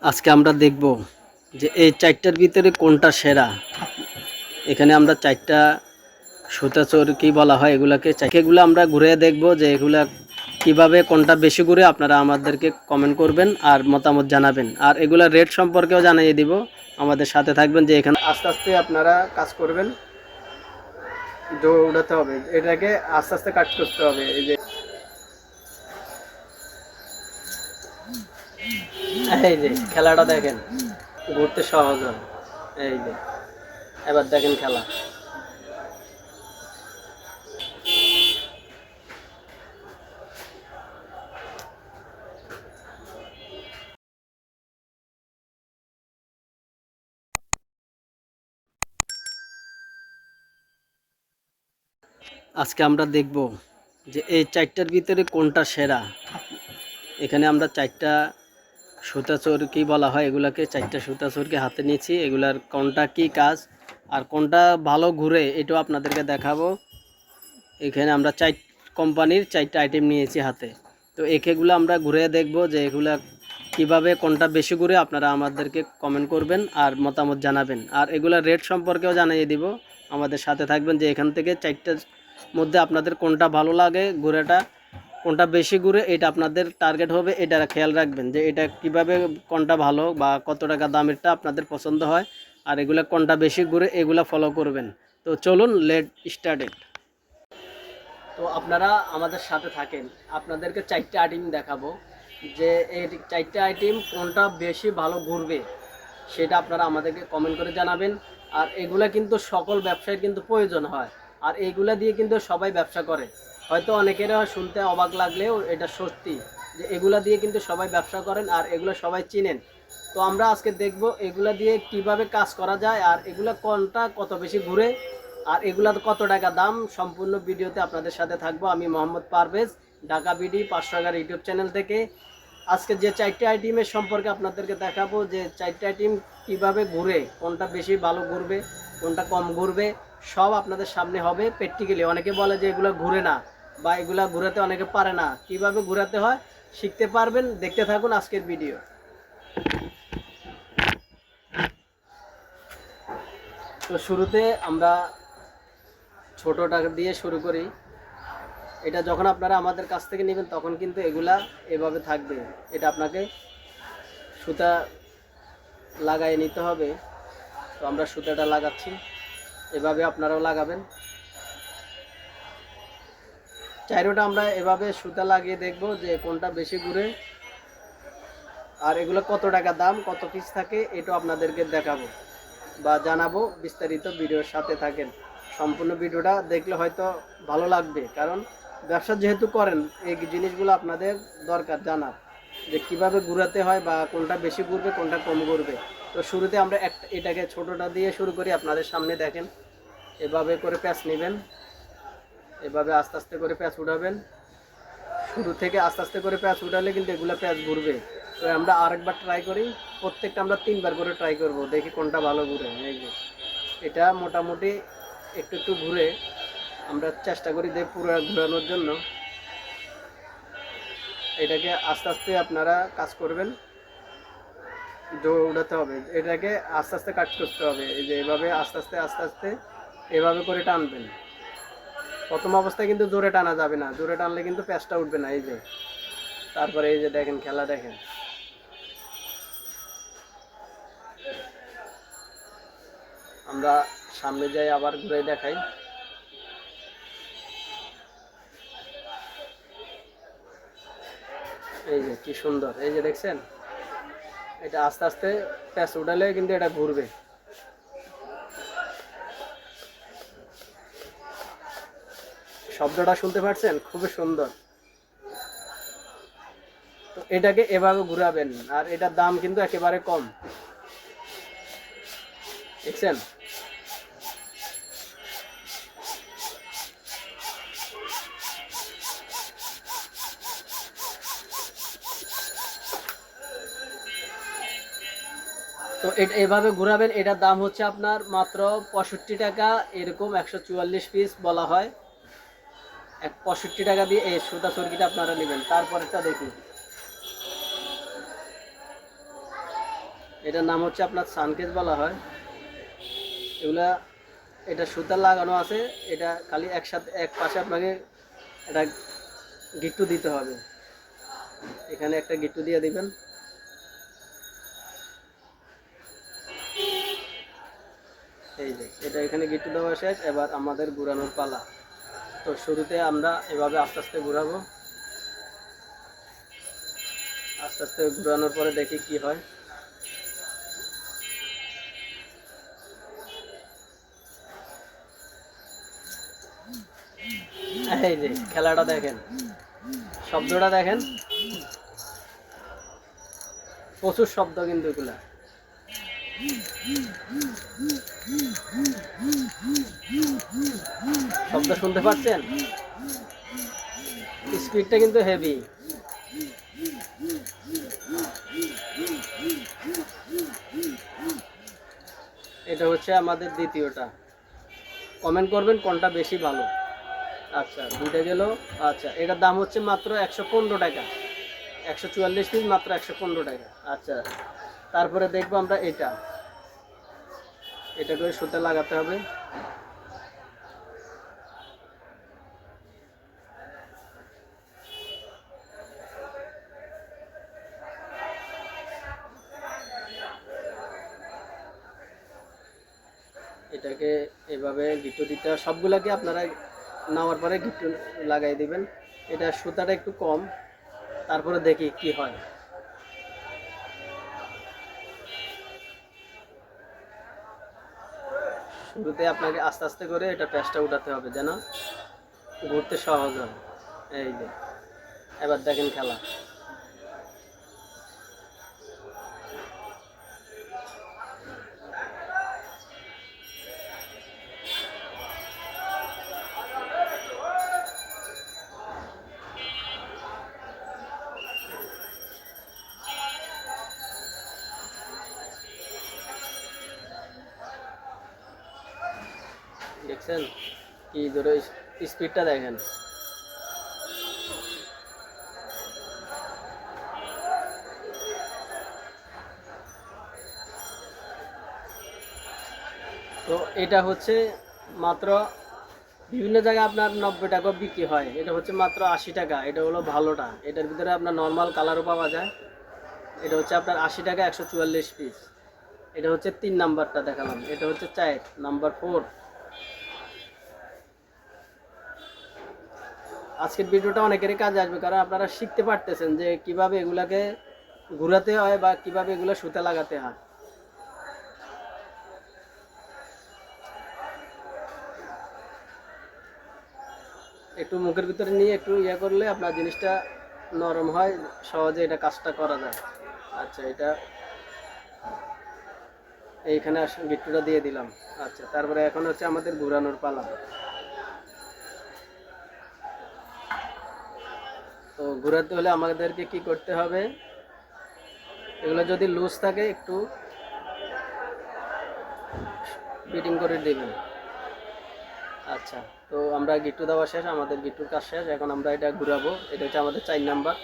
আজকে আমরা দেখব যে এই চারটার ভিতরে কোনটা সেরা। এখানে আমরা চারটা সুতাচোর কি বলা হয় এগুলাকে, এগুলো আমরা ঘুরে দেখব যে এগুলা কিভাবে কোনটা বেশি ঘুরে। আপনারা আমাদেরকে কমেন্ট করবেন আর মতামত জানাবেন, আর এগুলা রেট সম্পর্কেও জানিয়ে দিব। আমাদের সাথে থাকবেন, যে এখানে আস্তে আস্তে আপনারা কাজ করবেন, দৌড়াতে হবে, এটাকে আস্তে আস্তে কাজ করতে হবে। এই যে খেলাটা দেখেন, ঘুরতে সহজ হয়। এই যে এবার দেখেন খেলা। আজকে আমরা দেখব যে এই চারটার ভিতরে কোনটা সেরা। এখানে আমরা চারটা সুতাচোর কি বলা হয় এগুলাকে, চারটা সুতাচোরকে হাতে নিয়েছি। এগুলার কোনটা কি কাজ আর কোনটা ভালো ঘুরে এটাও আপনাদেরকে দেখাবো। এখানে আমরা কোম্পানির চারটা আইটেম নিয়েছি হাতে। তো এগুলো আমরা ঘুরে দেখব যে এগুলা কিভাবে কোনটা বেশি ঘুরে। আপনারা আমাদেরকে কমেন্ট করবেন আর মতামত জানাবেন, আর এগুলা রেট সম্পর্কেও জানিয়ে দিব। আমাদের সাথে থাকবেন, যে এখান থেকে চারটার মধ্যে আপনাদের কোনটা ভালো লাগে ঘুরেটা, কোনটা বেশি ঘুরে এটা আপনাদের টার্গেট হবে। এটা খেয়াল রাখবেন যে এটা কিভাবে কোনটা ভালো বা কত টাকা দামেরটা আপনাদের পছন্দ হয়, আর এগুলা কোনটা বেশি ঘুরে এগুলা ফলো করবেন। তো চলুন লেট স্টার্টেড। তো আপনারা আমাদের সাথে থাকেন, আপনাদেরকে চারটে আইটেম দেখাবো, যে এই চারটে আইটেম কোনটা বেশি ভালো ঘুরবে সেটা আপনারা আমাদেরকে কমেন্ট করে জানাবেন। আর এগুলা কিন্তু সকল ব্যবসায়ের কিন্তু প্রয়োজন হয়, আর এইগুলা দিয়ে কিন্তু সবাই ব্যবসা করে। হয়তো অনেকের শুনতে অবাক লাগলেও এটা সত্যি, যে এগুলা দিয়ে কিন্তু সবাই ব্যবসা করেন আর এগুলো সবাই চিনেন। তো আমরা আজকে দেখব এগুলা দিয়ে কিভাবে কাজ করা যায়, আর এগুলা কোনটা কত বেশি ঘুরে, আর এগুলা কত টাকা দাম। সম্পূর্ণ ভিডিওতে আপনাদের সাথে থাকবো আমি, Mohammad Parvez, Dhaka BD 500 YouTube channel থেকে। আজকে যে চারটে আইটেমের সম্পর্কে আপনাদেরকে দেখাবো, যে চারটে আইটেম কীভাবে ঘুরে, কোনটা বেশি ভালো ঘুরবে, কোনটা কম ঘুরবে, সব আপনাদের সামনে হবে প্র্যাকটিক্যালি। অনেকে বলে যে এগুলো ঘুরে না বা এগুলা ঘুরাতে অনেকে পারে না, কিভাবে ঘুরাতে হয় শিখতে পারবেন। দেখতে থাকুন আজকের ভিডিও। তো শুরুতে আমরা ছোট টাকা দিয়ে শুরু করি। এটা যখন আপনারা আমাদের কাছ থেকে নেবেন তখন কিন্তু এগুলা এভাবে থাকবে। এটা আপনাকে সুতা লাগাই নিতে হবে। তো আমরা সুতাটা লাগাচ্ছি, এভাবে আপনারাও লাগাবেন। চাইরোটা আমরা এভাবে সুতা লাগিয়ে দেখব যে কোনটা বেশি ঘুরে, আর এগুলো কত টাকা দাম, কত পিস থাকে এটাও আপনাদেরকে দেখাবো বা জানাবো। বিস্তারিত ভিডিওর সাথে থাকেন, সম্পূর্ণ ভিডিওটা দেখলে হয়তো ভালো লাগবে, কারণ ব্যবসা যেহেতু করেন এই জিনিসগুলো আপনাদের দরকার জানার, যে কিভাবে ঘুরাতে হয় বা কোনটা বেশি ঘুরবে কোনটা কম ঘুরবে। তো শুরুতে আমরা এটাকে ছোটোটা দিয়ে শুরু করি। আপনাদের সামনে দেখেন, এভাবে করে প্যাঁচ নেবেন, এভাবে আস্তে আস্তে করে প্যাঁচ উঠাবেন। শুরু থেকে আস্তে আস্তে করে প্যাঁচ উঠালে কিন্তু এগুলো প্যাঁচ ঘুরবে। তো আমরা আরেকবার ট্রাই করি, প্রত্যেকটা আমরা 3বার করে ট্রাই করব, দেখি কোনটা ভালো ঘুরে। এই যে এটা মোটামুটি একটু একটু ঘুরে, আমরা চেষ্টা করি যে পুরো ঘোরানোর জন্য। এটাকে আস্তে আস্তে আপনারা কাজ করবেন, দৌড়াতে হবে, এটাকে আস্তে আস্তে কাজ করতে হবে। এই যে এভাবে আস্তে আস্তে আস্তে আস্তে এভাবে করে টানবেন। প্রথম অবস্থায় কিন্তু জোরে টানা যাবে না, জোরে টানলে কিন্তু প্যাঁচটা উঠবে না। এই যে তারপরে এই যে দেখেন খেলা দেখেন। আমরা সামনে যাই, আবার ঘুরে দেখাই। এই যে কি সুন্দর, এই যে দেখছেন, এটা আস্তে আস্তে প্যাঁচ উঠালে কিন্তু এটা ঘুরবে। শব্দটা শুনতে পাচ্ছেন, খুবই সুন্দর। তো এটাকে এভাবে ঘুরাবেন, আর এটার দাম কিন্তু একেবারে কম, দেখছেন। তো এটা এভাবে ঘোরাবেন, এটার দাম হচ্ছে আপনার মাত্র 65 টাকা। এরকম 144 পিস বলা হয়। 65 টাকা দিয়ে এই সুতা চরকিটা আপনারা নেবেন। তারপরেরটা দেখুন, এটার নাম হচ্ছে আপনার সানকেস বলা হয়। এগুলা এটা সুতা লাগানো আছে, এটা খালি একসাথে এক পাশে আপনাকে এটা গিট্টু দিতে হবে। এখানে একটা গিট্টু দিয়ে দিবেন। এই যে এটা এখানে গিট্টু দেওয়া শেষ, এবার আমাদের ঘুরানোর পালা। তো শুরুতে আমরা এভাবে আস্তে আস্তে ঘুরাবো, আস্তে আস্তে ঘুরানোর পরে দেখি কি হয়। এই যে খেলাটা দেখেন, শব্দটা দেখেন, প্রচুর শব্দ কিন্তু এগুলা। শব্দ শুনতে পাচ্ছেন? স্পিডটা কিন্তু হেভি। এটা হচ্ছে আমাদের দ্বিতীয়টা। কমেন্ট করবেন কোনটা বেশি ভালো। আচ্ছা, দুইটা গেল। আচ্ছা, এটার দাম হচ্ছে মাত্র 115 টাকা। 144 পিস মাত্র 115 টাকা। আচ্ছা, তারপরে দেখবো আমরা এটা করে সুতা লাগাতে হবে। এটাকে এভাবে গিট্টু দিতে হবে। সবগুলাকে আপনারা নেওয়ার পরে গিট্টু লাগাই দিবেন। এটা সুতাটা একটু কম, তারপরে দেখি কি হয়। শুরুতে আপনাকে আস্তে আস্তে করে এটা প্যাঁচটা উঠাতে হবে যেন ঘুরতে সহজ হয়। এই যে এবার দেখেন খেলা। দেখছেন কি ধরে স্পিডটা দেখেন। তো এটা হচ্ছে মাত্র বিভিন্ন জায়গায় আপনার 90 টাকা বিক্রি হয়, এটা হচ্ছে মাত্র 80 টাকা। এটা হলো ভালোটা, এটার ভিতরে আপনার নর্মাল কালারও পাওয়া যায়। এটা হচ্ছে আপনার 80 টাকা 144 পিস। এটা হচ্ছে 3 নাম্বারটা দেখালাম, এটা হচ্ছে 4 নাম্বার 4। আজকের ভিডিওটা অনেকেরই কাজে আসবে, কারণ আপনারা শিখতে পারতেছেন যে কিভাবে এগুলাকে ঘুরাতে হয় বা কিভাবে এগুলো সুতা লাগাতে হয়। একটু মুখের ভিতরে নিয়ে একটু ইয়ে করলে আপনার জিনিসটা নরম হয়, সহজে এটা কাজটা করা যায়। আচ্ছা, এটা এইখানে গিট্টুটা দিয়ে দিলাম। আচ্ছা, তারপরে এখন হচ্ছে আমাদের ঘুরানোর পালা। তো ঘুরাতে হলে আমাদেরকে কি করতে হবে, এগুলো যদি লুজ থাকে একটু ফিটিং করে দেবেন। আচ্ছা, তো আমরা গিট্টু দেওয়া শেষ, আমাদের গিট্টুর কাজ শেষ। এখন আমরা এটা ঘুরাবো। এটা হচ্ছে আমাদের 4 নাম্বার।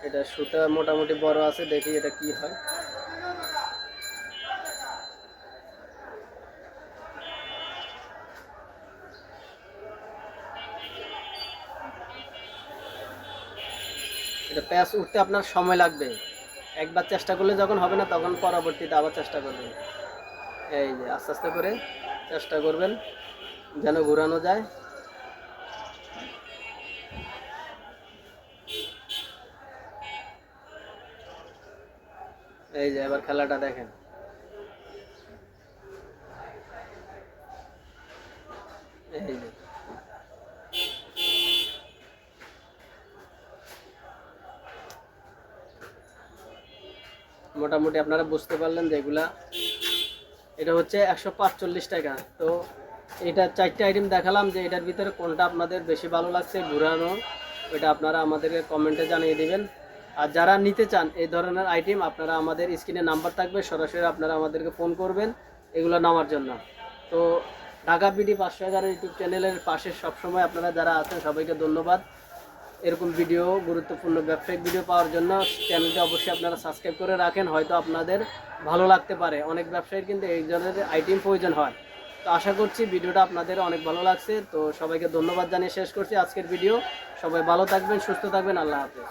এটা সুতা মোটামুটি বড় আছে, দেখি এটা কি হয়। এটা প্যাচ উঠতে আপনার সময় লাগবে। একবার চেষ্টা করলে যখন হবে না তখন পরবর্তীতে আবার চেষ্টা করবেন। এই যে আস্তে আস্তে করে চেষ্টা করবেন যেন ঘোরানো যায়। এই যে এবার খেলাটা দেখেন। এই যে মোটামুটি আপনারা বুঝতে পারলেন যে এগুলা, এটা হচ্ছে 145 টাকা। তো এটা 4টে আইটেম দেখালাম, যে এটার ভিতরে কোনটা আপনাদের বেশি ভালো লাগছে ঘুরানো, ওইটা আপনারা আমাদেরকে কমেন্টে জানিয়ে দিবেন। আর যারা নিতে চান এই ধরনের আইটেম, আপনারা আমাদের স্ক্রিনে নাম্বার থাকবে, সরাসরি আপনারা আমাদেরকে ফোন করবেন এগুলো নেওয়ার জন্য। তো ঢাকা বিডি 511 ইউটিউব চ্যানেলের পাশে সবসময় আপনারা যারা আছেন সবাইকে ধন্যবাদ। এরকম ভিডিও, গুরুত্বপূর্ণ ব্যবসায়িক ভিডিও পাওয়ার জন্য চ্যানেলটি অবশ্যই আপনারা সাবস্ক্রাইব করে রাখেন। হয়তো আপনাদের ভালো লাগতে পারে, অনেক ব্যবসায়ীর কিন্তু এই ধরনের আইটেম প্রয়োজন হয়। তো আশা করছি ভিডিওটা আপনাদের অনেক ভালো লাগছে। তো সবাইকে ধন্যবাদ জানিয়ে শেষ করছি আজকের ভিডিও। সবাই ভালো থাকবেন, সুস্থ থাকবেন, আল্লাহ হাফেজ।